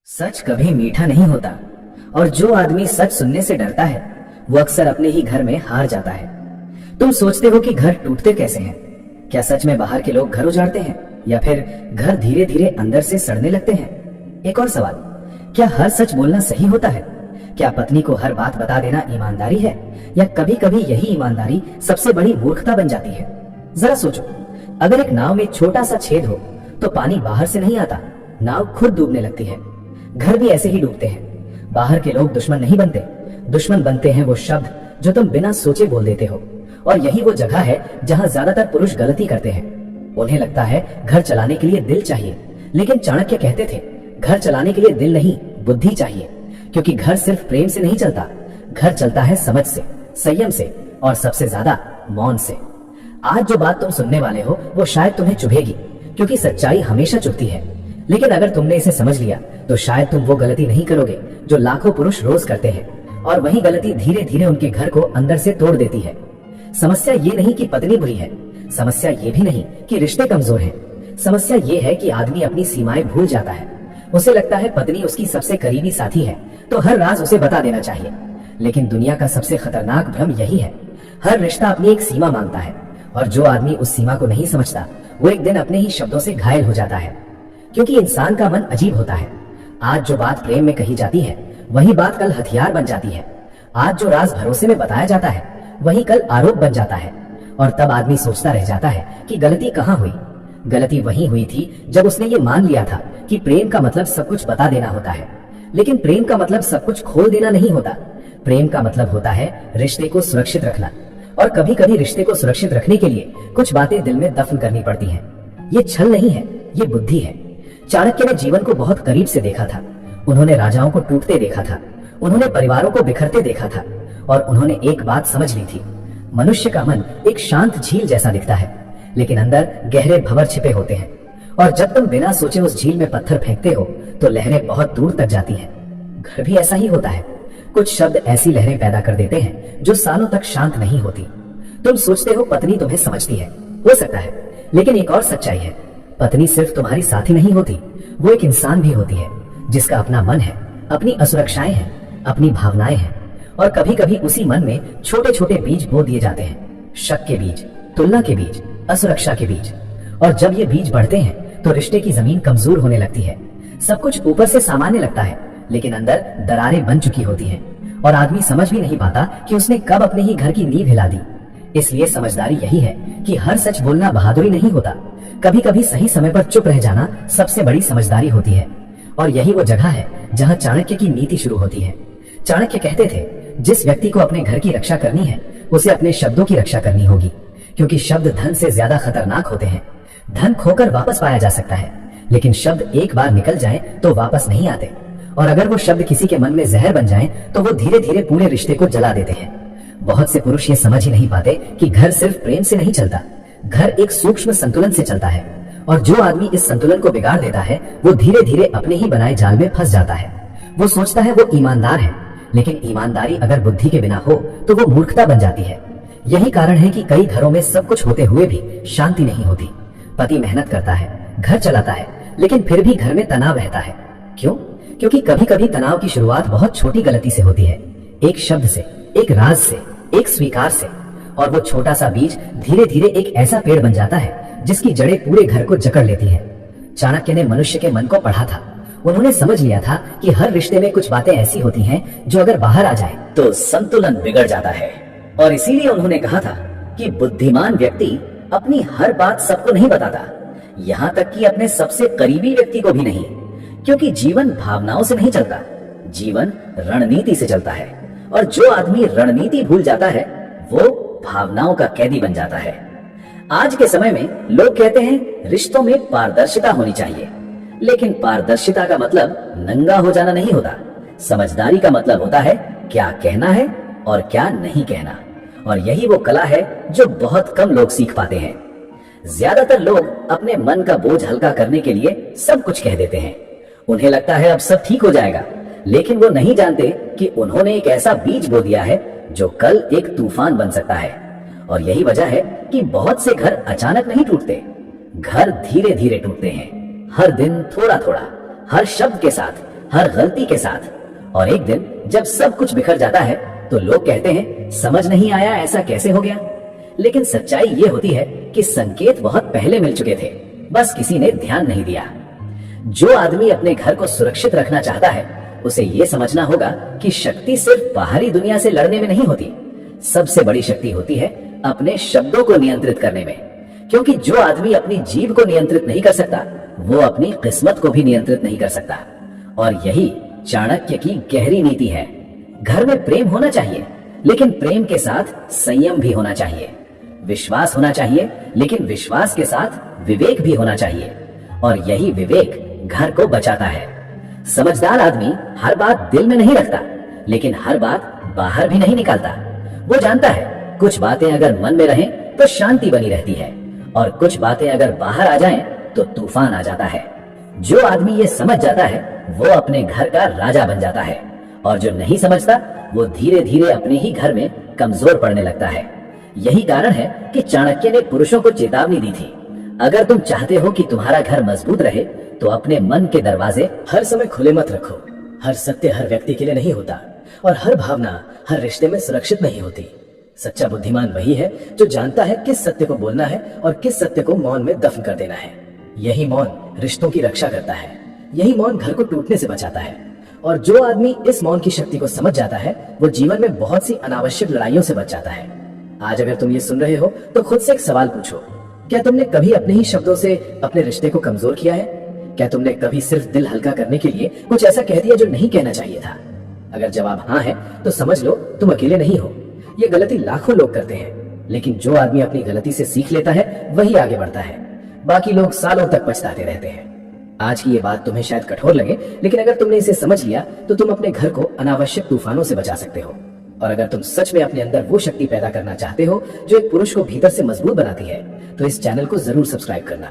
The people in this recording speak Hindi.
सच कभी मीठा नहीं होता और जो आदमी सच सुनने से डरता है वो अक्सर अपने ही घर में हार जाता है। तुम सोचते हो कि घर टूटते कैसे हैं? क्या सच में बाहर के लोग घर उजाड़ते हैं या फिर घर धीरे धीरे अंदर से सड़ने लगते हैं? एक और सवाल, क्या हर सच बोलना सही होता है? क्या पत्नी को हर बात बता देना ईमानदारी है या कभी कभी यही ईमानदारी सबसे बड़ी मूर्खता बन जाती है? जरा सोचो, अगर एक नाव में छोटा सा छेद हो तो पानी बाहर से नहीं आता, नाव खुद डूबने लगती है। घर भी ऐसे ही डूबते हैं। बाहर के लोग दुश्मन नहीं बनते, दुश्मन बनते हैं वो शब्द जो तुम बिना सोचे बोल देते हो। और यही वो जगह है जहां ज्यादातर पुरुष गलती करते हैं। उन्हें लगता है घर चलाने के लिए दिल चाहिए, लेकिन चाणक्य कहते थे घर चलाने के लिए दिल नहीं, बुद्धि चाहिए। क्योंकि घर सिर्फ प्रेम से नहीं चलता, घर चलता है समझ से, संयम से और सबसे ज्यादा मौन से। आज जो बात तुम सुनने वाले हो वो शायद तुम्हें चुभेगी, क्योंकि सच्चाई हमेशा चुभती है। लेकिन अगर तुमने इसे समझ लिया तो शायद तुम वो गलती नहीं करोगे जो लाखों पुरुष रोज करते हैं, और वही गलती धीरे धीरे उनके घर को अंदर से तोड़ देती है। समस्या ये नहीं कि पत्नी बुरी है, समस्या ये भी नहीं कि रिश्ते कमजोर हैं। समस्या ये है कि आदमी अपनी सीमाएं भूल जाता है। उसे लगता है पत्नी उसकी सबसे करीबी साथी है तो हर राज उसे बता देना चाहिए। लेकिन दुनिया का सबसे खतरनाक भ्रम यही है, हर रिश्ता अपनी एक सीमा मांगता है, और जो आदमी उस सीमा को नहीं समझता वो एक दिन अपने ही शब्दों से घायल हो जाता है। क्योंकि इंसान का मन अजीब होता है। आज जो बात प्रेम में कही जाती है वही बात कल हथियार बन जाती है। आज जो राज भरोसे में बताया जाता है वही कल आरोप बन जाता है। और तब आदमी सोचता रह जाता है कि गलती कहाँ हुई। गलती वही हुई थी जब उसने ये मान लिया था कि प्रेम का मतलब सब कुछ बता देना होता है। लेकिन प्रेम का मतलब सब कुछ खोल देना नहीं होता। प्रेम का मतलब होता है रिश्ते को सुरक्षित रखना, और कभी कभी रिश्ते को सुरक्षित रखने के लिए कुछ बातें दिल में दफन करनी पड़ती हैं। ये छल नहीं है, ये बुद्धि है। चाणक्य ने जीवन को बहुत करीब से देखा था। उन्होंने राजाओं को टूटते देखा था, उन्होंने परिवारों को बिखरते देखा था, और उन्होंने एक बात समझ ली थी, मनुष्य का मन एक शांत झील जैसा दिखता है, लेकिन अंदर गहरे भंवर छिपे होते हैं। और जब तुम बिना सोचे उस झील में पत्थर फेंकते हो तो लहरें बहुत दूर तक जाती हैं। घर भी ऐसा ही होता है, कुछ शब्द ऐसी लहरें पैदा कर देते हैं जो सालों तक शांत नहीं होती। तुम सोचते हो पत्नी तुम्हें समझती है, हो सकता है, लेकिन एक और सच्चाई है, पत्नी सिर्फ तुम्हारी साथी नहीं होती, वो एक इंसान भी होती है जिसका अपना मन है, अपनी असुरक्षाएं हैं, अपनी भावनाएं हैं। और कभी कभी उसी मन में छोटे छोटे बीज बो दिए जाते हैं, शक के बीज, तुलना के बीज, असुरक्षा के बीज। और जब ये बीज बढ़ते हैं तो रिश्ते की जमीन कमजोर होने लगती है। सब कुछ ऊपर से सामान्य लगता है, लेकिन अंदर दरारें बन चुकी होती हैं, और आदमी समझ भी नहीं पाता कि उसने कब अपने ही घर की नींव हिला दी। इसलिए समझदारी यही है कि हर सच बोलना बहादुरी नहीं होता, कभी कभी सही समय पर चुप रह जाना सबसे बड़ी समझदारी होती है। और यही वो जगह है जहां चाणक्य की नीति शुरू होती है। चाणक्य कहते थे, जिस व्यक्ति को अपने घर की रक्षा करनी है उसे अपने शब्दों की रक्षा करनी होगी, क्योंकि शब्द धन से ज्यादा खतरनाक होते हैं। धन खोकर वापस पाया जा सकता है, लेकिन शब्द एक बार निकल जाएं तो वापस नहीं आते। और अगर वो शब्द किसी के मन में जहर बन जाएं तो वो धीरे धीरे पूरे रिश्ते को जला देते हैं। बहुत से पुरुष ये समझ ही नहीं पाते कि घर सिर्फ प्रेम से नहीं चलता, घर एक सूक्ष्म संतुलन से चलता है। और जो आदमी इस संतुलन को बिगाड़ देता है वो धीरे धीरे अपने ही बनाए जाल में फंस जाता है। वो सोचता है वो ईमानदार है, लेकिन ईमानदारी अगर बुद्धि के बिना हो तो वो मूर्खता बन जाती है। यही कारण है कि कई घरों में सब कुछ होते हुए भी शांति नहीं होती। पति मेहनत करता है, घर चलाता है, लेकिन फिर भी घर में तनाव रहता है। क्यों? क्योंकि कभी कभी तनाव की शुरुआत बहुत छोटी गलती से होती है, एक शब्द से, एक राज से, एक स्वीकार से। और वो छोटा सा बीज धीरे धीरे एक ऐसा पेड़ बन जाता है जिसकी जड़ें पूरे घर को जकड़ लेती हैं। चाणक्य ने मनुष्य के मन को पढ़ा था। उन्होंने समझ लिया था कि हर रिश्ते में कुछ बातें ऐसी होती हैं जो अगर बाहर आ जाए तो संतुलन बिगड़ जाता है। और इसीलिए उन्होंने कहा था कि बुद्धिमान व्यक्ति अपनी हर बात सबको नहीं बताता, यहाँ तक कि अपने सबसे करीबी व्यक्ति को भी नहीं। क्योंकि जीवन भावनाओं से नहीं चलता, जीवन रणनीति से चलता है। और जो आदमी रणनीति भूल जाता है वो भावनाओं का कैदी बन जाता है। आज के समय में लोग कहते हैं रिश्तों में पारदर्शिता होनी चाहिए, लेकिन पारदर्शिता का मतलब नंगा हो जाना नहीं होता। समझदारी का मतलब होता है क्या कहना है और क्या नहीं कहना। और यही वो कला है जो बहुत कम लोग सीख पाते हैं। ज्यादातर लोग अपने मन का बोझ हल्का करने के लिए सब कुछ कह देते हैं। उन्हें लगता है अब सब ठीक हो जाएगा, लेकिन वो नहीं जानते कि उन्होंने एक ऐसा बीज बो दिया है जो कल एक तूफान बन सकता है। और यही वजह है कि बहुत से घर अचानक नहीं टूटते, घर धीरे धीरे टूटते हैं। हर दिन थोड़ा थोड़ा, हर शब्द के साथ, हर गलती के साथ। और एक दिन जब सब कुछ बिखर जाता है तो लोग कहते हैं समझ नहीं आया ऐसा कैसे हो गया। लेकिन सच्चाई ये होती है कि संकेत बहुत पहले मिल चुके थे, बस किसी ने ध्यान नहीं दिया। जो आदमी अपने घर को सुरक्षित रखना चाहता है उसे ये समझना होगा कि शक्ति सिर्फ बाहरी दुनिया से लड़ने में नहीं होती, सबसे बड़ी शक्ति होती है अपने शब्दों को नियंत्रित करने में। क्योंकि जो आदमी अपनी जीभ को नियंत्रित नहीं कर सकता वो अपनी किस्मत को भी नियंत्रित नहीं कर सकता। और यही चाणक्य की गहरी नीति है। घर में प्रेम होना चाहिए, लेकिन प्रेम के साथ संयम भी होना चाहिए। विश्वास होना चाहिए, लेकिन विश्वास के साथ विवेक भी होना चाहिए। और यही विवेक घर को बचाता है। समझदार आदमी हर बात दिल में नहीं रखता, लेकिन हर बात बाहर भी नहीं निकालता। वो जानता है कुछ बातें अगर मन में रहें तो शांति बनी रहती है, और कुछ बातें अगर बाहर आ जाएं तो तूफान आ जाता है। जो आदमी ये समझ जाता है वो अपने घर का राजा बन जाता है, और जो नहीं समझता वो धीरे धीरे अपने ही घर में कमजोर पड़ने लगता है। यही कारण है कि चाणक्य ने पुरुषों को चेतावनी दी थी, अगर तुम चाहते हो कि तुम्हारा घर मजबूत रहे तो अपने मन के दरवाजे हर समय खुले मत रखो। हर सत्य हर व्यक्ति के लिए नहीं होता, और हर भावना हर रिश्ते में सुरक्षित नहीं होती। सच्चा बुद्धिमान वही है जो जानता है किस सत्य को बोलना है और किस सत्य को मौन में दफन कर देना है। यही मौन रिश्तों की रक्षा करता है, यही मौन घर को टूटने से बचाता है। और जो आदमी इस मौन की शक्ति को समझ जाता है वो जीवन में बहुत सी अनावश्यक लड़ाइयों से बच जाता है। आज अगर तुम ये सुन रहे हो तो खुद से एक सवाल पूछो, क्या तुमने कभी अपने ही शब्दों से अपने रिश्ते को कमजोर किया है? क्या तुमने कभी सिर्फ दिल हल्का करने के लिए कुछ ऐसा कह दिया जो नहीं कहना चाहिए था? अगर जवाब हाँ है तो समझ लो तुम अकेले नहीं हो। ये गलती लाखों लोग करते हैं, लेकिन जो आदमी अपनी गलती से सीख लेता है वही आगे बढ़ता है। बाकी लोग सालों तक पछताते रहते हैं। आज की ये बात तुम्हें शायद कठोर लगे, लेकिन अगर तुमने इसे समझ लिया तो तुम अपने घर को अनावश्यक तूफानों से बचा सकते हो। और अगर तुम सच में अपने अंदर वो शक्ति पैदा करना चाहते हो जो एक पुरुष को भीतर से मजबूत बनाती है, तो इस चैनल को जरूर सब्सक्राइब करना।